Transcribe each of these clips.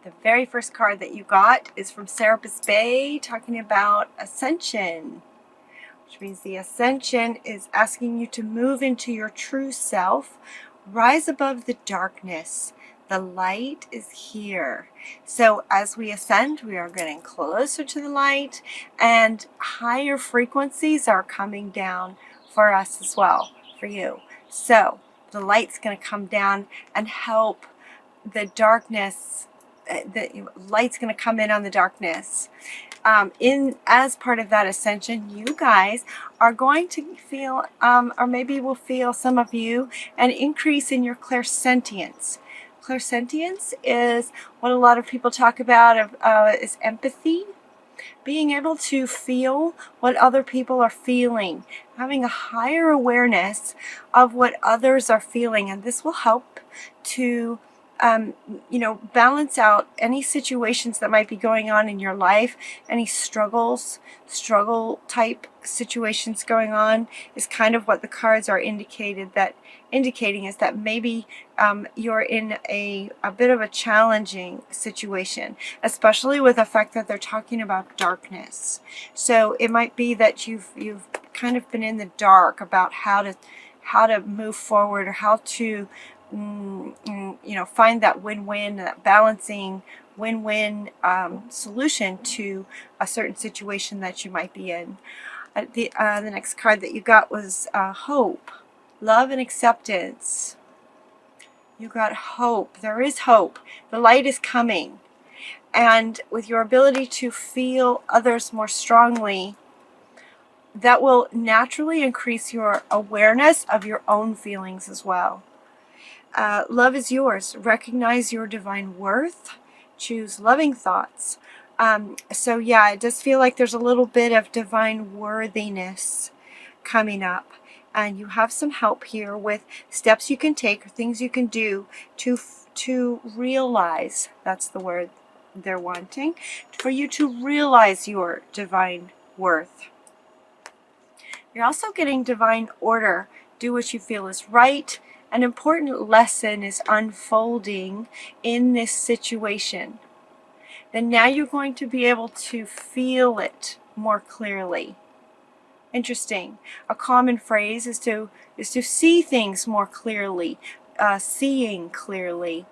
The very first card that you got is from Serapis Bay, talking about ascension, which means the ascension is asking you to move into your true self, rise above the darkness. The light is here. So as we ascend, we are getting closer to the light, and higher frequencies are coming down for us as well, for you. So the light's going to come down and help the darkness. The light's going to come in on the darkness. As part of that ascension, you guys are going to feel, or maybe will feel, some of you, an increase in your clairsentience. Clairsentience is what a lot of people talk about is empathy. Being able to feel what other people are feeling, having a higher awareness of what others are feeling, and this will help to balance out any situations that might be going on in your life, any struggle type situations going on, is kind of what the cards are indicating is that maybe you're in a bit of a challenging situation, especially with the fact that they're talking about darkness. So it might be that you've kind of been in the dark about how to move forward, or how to find that win-win, that balancing win-win solution to a certain situation that you might be in. The next card that you got was hope, love, and acceptance. You got hope. There is hope. The light is coming, and with your ability to feel others more strongly, that will naturally increase your awareness of your own feelings as well. Love is yours. Recognize your divine worth. Choose loving thoughts. So yeah, it does feel like there's a little bit of divine worthiness coming up. And you have some help here with steps you can take, or things you can do to realize, that's the word they're wanting, for you to realize your divine worth. You're also getting divine order. Do what you feel is right. An important lesson is unfolding in this situation. Then now you're going to be able to feel it more clearly. Interesting. A common phrase is to see things more clearly, seeing clearly.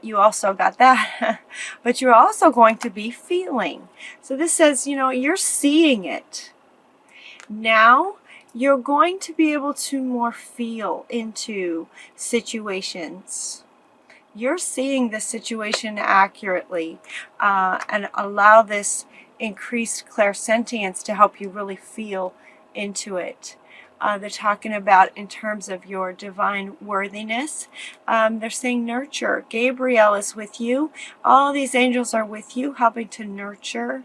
You also got that, but you're also going to be feeling. So this says, you're seeing it. Now you're going to be able to more feel into situations. You're seeing the situation accurately, and allow this increased clairsentience to help you really feel into it. They're talking about in terms of your divine worthiness. They're saying nurture. Gabriel is with you. All these angels are with you, helping to nurture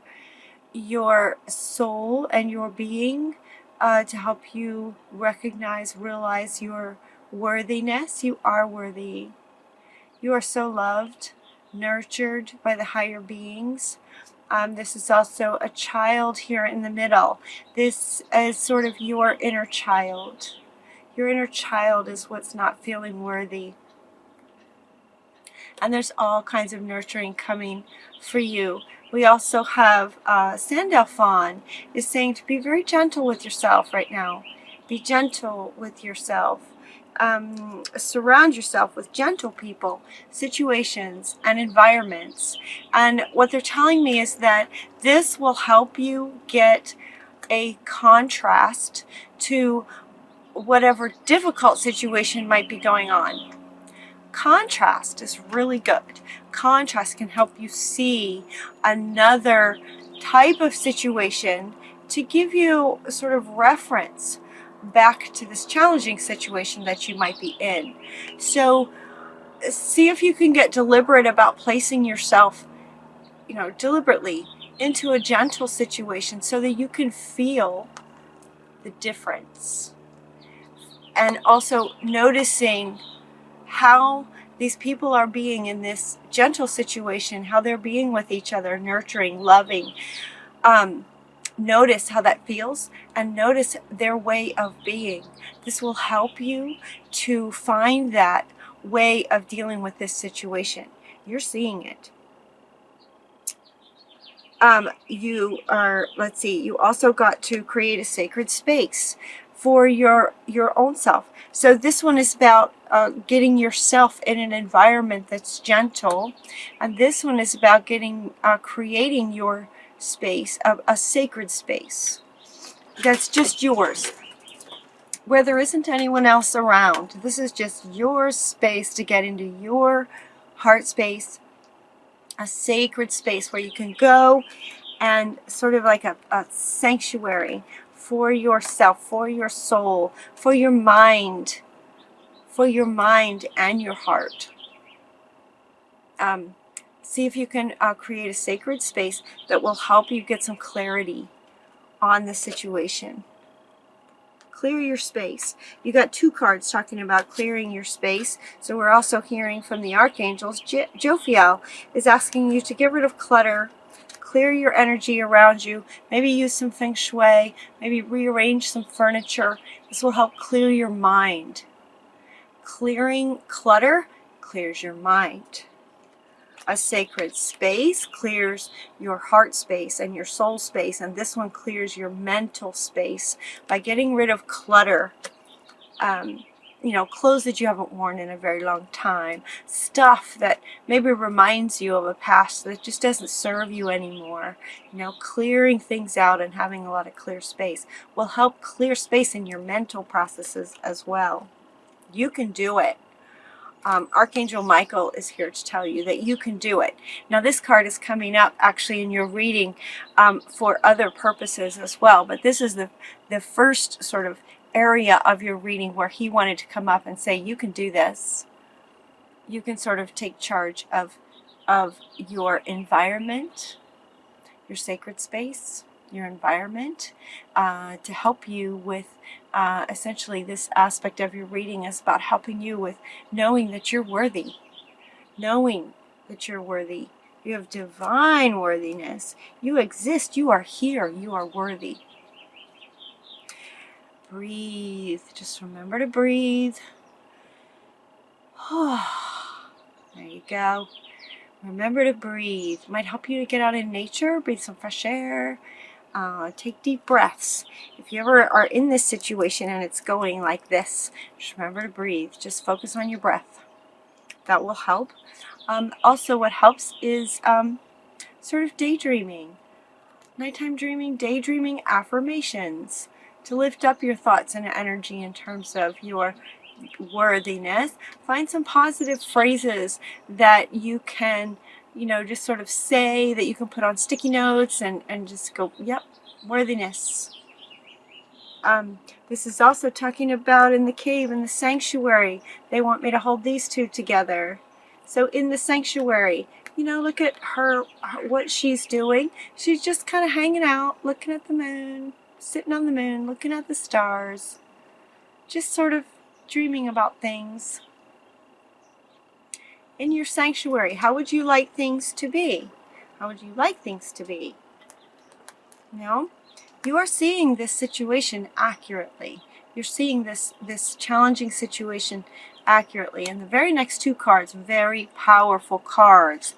your soul and your being, to help you realize your worthiness. You are worthy. You are so loved, nurtured by the higher beings. This is also a child here in the middle. This is sort of your inner child. Your inner child is what's not feeling worthy. And there's all kinds of nurturing coming for you. We also have Sandel Fawn is saying to be very gentle with yourself right now. Be gentle with yourself. Surround yourself with gentle people, situations, and environments. And what they're telling me is that this will help you get a contrast to whatever difficult situation might be going on. Contrast is really good. Contrast can help you see another type of situation to give you a sort of reference back to this challenging situation that you might be in. So see if you can get deliberate about placing yourself, deliberately into a gentle situation so that you can feel the difference. And also noticing how these people are being in this gentle situation, how they're being with each other, nurturing, loving. Notice how that feels, and notice their way of being. This will help you to find that way of dealing with this situation. You're seeing it. you are, let's see, you also got to create a sacred space for your own self. So this one is about getting yourself in an environment that's gentle, and this one is about getting creating your space, a sacred space that's just yours, where there isn't anyone else around. This is just your space to get into your heart space, a sacred space where you can go and sort of like a sanctuary for yourself, for your soul, for your mind and your heart. See if you can create a sacred space that will help you get some clarity on the situation. Clear your space. You got 2 cards talking about clearing your space. So we're also hearing from the archangels. Jophiel is asking you to get rid of clutter, clear your energy around you, maybe use some feng shui, maybe rearrange some furniture. This will help clear your mind. Clearing clutter clears your mind. A sacred space clears your heart space and your soul space, and this one clears your mental space by getting rid of clutter. You know, clothes that you haven't worn in a very long time, stuff that maybe reminds you of a past that just doesn't serve you anymore. You know, clearing things out and having a lot of clear space will help clear space in your mental processes as well. You can do it. Archangel Michael is here to tell you that you can do it. Now this card is coming up actually in your reading for other purposes as well, but this is the first sort of area of your reading where he wanted to come up and say you can do this. You can sort of take charge of your environment, your sacred space, your environment, to help you with essentially this aspect of your reading is about helping you with knowing that you're worthy. Knowing that you're worthy. You have divine worthiness. You exist. You are here. You are worthy. Breathe. Just remember to breathe. There you go. Remember to breathe. It might help you to get out in nature, breathe some fresh air. Take deep breaths. If you ever are in this situation and it's going like this, just remember to breathe. Just focus on your breath. That will help. Also, what helps is sort of daydreaming. Nighttime dreaming, daydreaming, affirmations to lift up your thoughts and energy in terms of your worthiness. Find some positive phrases that you can, you know, just sort of say, that you can put on sticky notes and just go, yep, worthiness. This is also talking about in the cave, in the sanctuary. They want me to hold these 2 together. So in the sanctuary, you know, look at her, what she's doing. She's just kind of hanging out, looking at the moon, sitting on the moon, looking at the stars, just sort of dreaming about things. In your sanctuary, how would you like things to be? How would you like things to be? You know, you are seeing this situation accurately. You're seeing this challenging situation accurately. And the very next 2 cards, very powerful cards.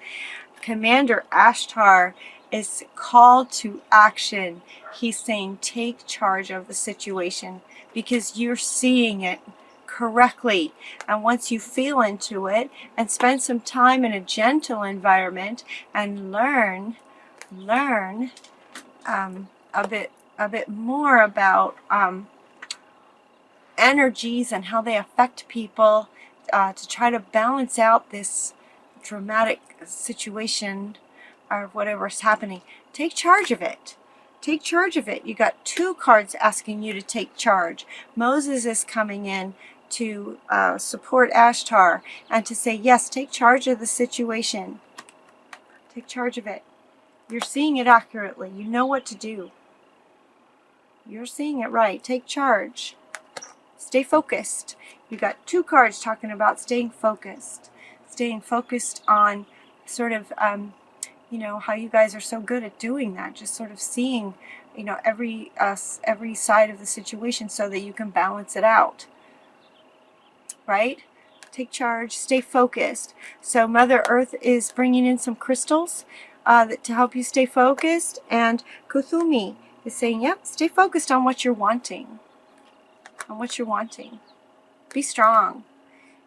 Commander Ashtar is called to action. He's saying take charge of the situation because you're seeing it correctly. And once you feel into it and spend some time in a gentle environment and learn a bit more about energies and how they affect people, to try to balance out this dramatic situation or whatever's happening. Take charge of it. Take charge of it. You got 2 cards asking you to take charge. Moses is coming in to support Ashtar and to say, yes, take charge of the situation. Take charge of it. You're seeing it accurately. You know what to do. You're seeing it right. Take charge. Stay focused. You got 2 cards talking about staying focused. Staying focused on sort of, you know, how you guys are so good at doing that. Just sort of seeing, you know, every side of the situation so that you can balance it out. Right? Take charge. Stay focused. So Mother Earth is bringing in some crystals to help you stay focused. And Kuthumi is saying, yep, stay focused on what you're wanting. On what you're wanting. Be strong.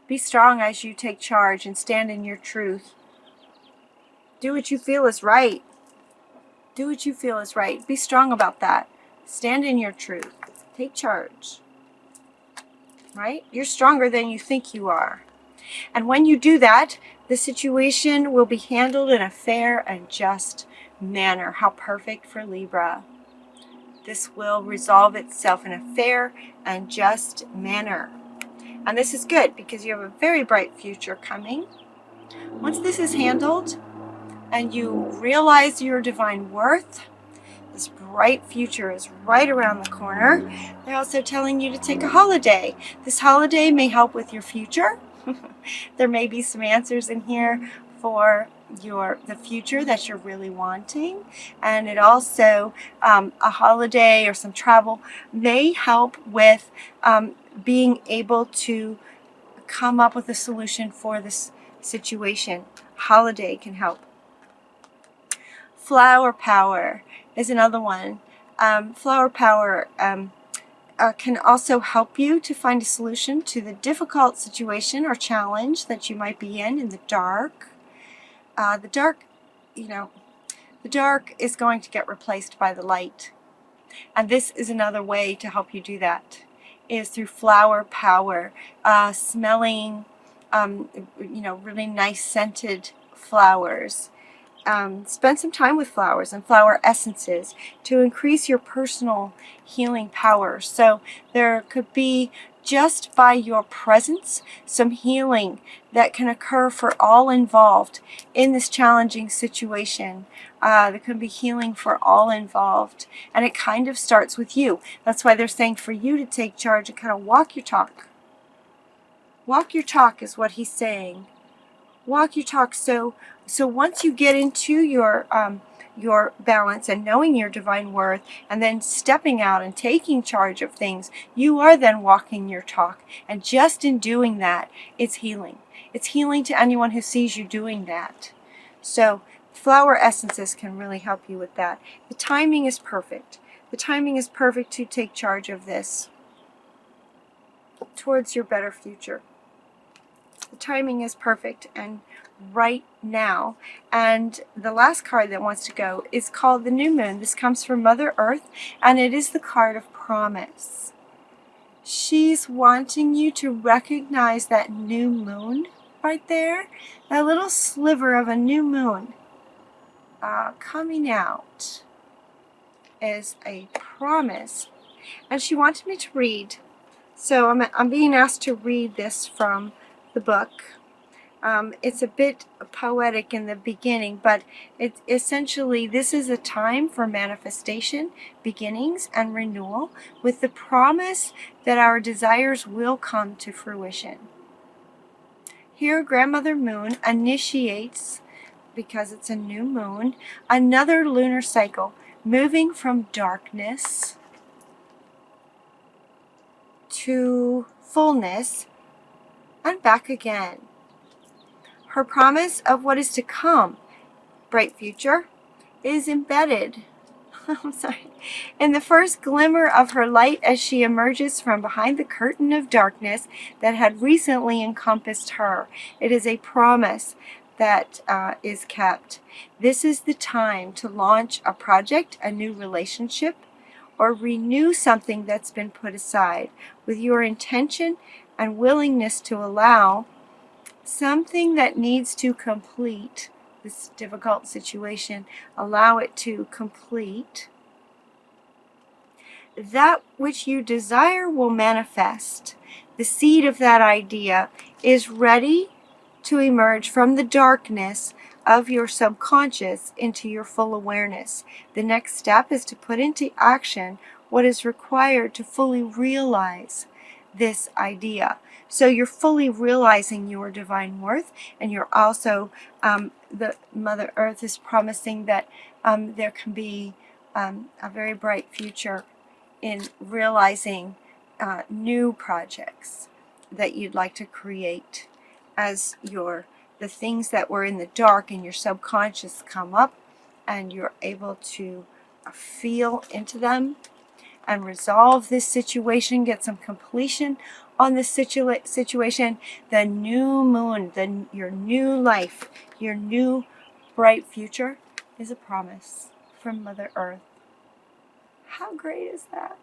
Be strong as you take charge and stand in your truth. Do what you feel is right. Do what you feel is right. Be strong about that. Stand in your truth. Take charge. Right? You're stronger than you think you are. And when you do that, the situation will be handled in a fair and just manner. How perfect for Libra. This will resolve itself in a fair and just manner. And this is good because you have a very bright future coming. Once this is handled and you realize your divine worth, this bright future is right around the corner. They're also telling you to take a holiday. This holiday may help with your future. There may be some answers in here for the future that you're really wanting. And it also, a holiday or some travel may help with being able to come up with a solution for this situation. Holiday can help. Flower power is another one. Flower power can also help you to find a solution to the difficult situation or challenge that you might be in the dark. The dark is going to get replaced by the light. And this is another way to help you do that, is through flower power, smelling, really nice scented flowers. Spend some time with flowers and flower essences to increase your personal healing power. So there could be, just by your presence, some healing that can occur for all involved in this challenging situation. There can be healing for all involved. And it kind of starts with you. That's why they're saying for you to take charge and kind of walk your talk. Walk your talk is what he's saying. Walk your talk. So once you get into your balance and knowing your divine worth, and then stepping out and taking charge of things, you are then walking your talk. And just in doing that, it's healing. It's healing to anyone who sees you doing that. So flower essences can really help you with that. The timing is perfect. The timing is perfect to take charge of this towards your better future. The timing is perfect and right now. And the last card that wants to go is called the New Moon. This comes from Mother Earth, and it is the card of promise. She's wanting you to recognize that new moon right there, that little sliver of a new moon coming out is a promise. And she wanted me to read. So I'm being asked to read this from the book. It's a bit poetic in the beginning, but it's essentially, this is a time for manifestation, beginnings, and renewal, with the promise that our desires will come to fruition. Here, Grandmother Moon initiates, because it's a new moon, another lunar cycle, moving from darkness to fullness and back again. Her promise of what is to come, bright future, is embedded in the first glimmer of her light as she emerges from behind the curtain of darkness that had recently encompassed her. It is a promise that is kept. This is the time to launch a project, a new relationship, or renew something that's been put aside, with your intention and willingness to allow something that needs to complete this difficult situation, allow it to complete. That which you desire will manifest. The seed of that idea is ready to emerge from the darkness of your subconscious into your full awareness. The next step is to put into action what is required to fully realize this idea. So you're fully realizing your divine worth, and you're also, the Mother Earth is promising that there can be a very bright future in realizing new projects that you'd like to create as the things that were in the dark in your subconscious come up, and you're able to feel into them and resolve this situation, get some completion on this situation, the new moon, your new life, your new bright future is a promise from Mother Earth. How great is that?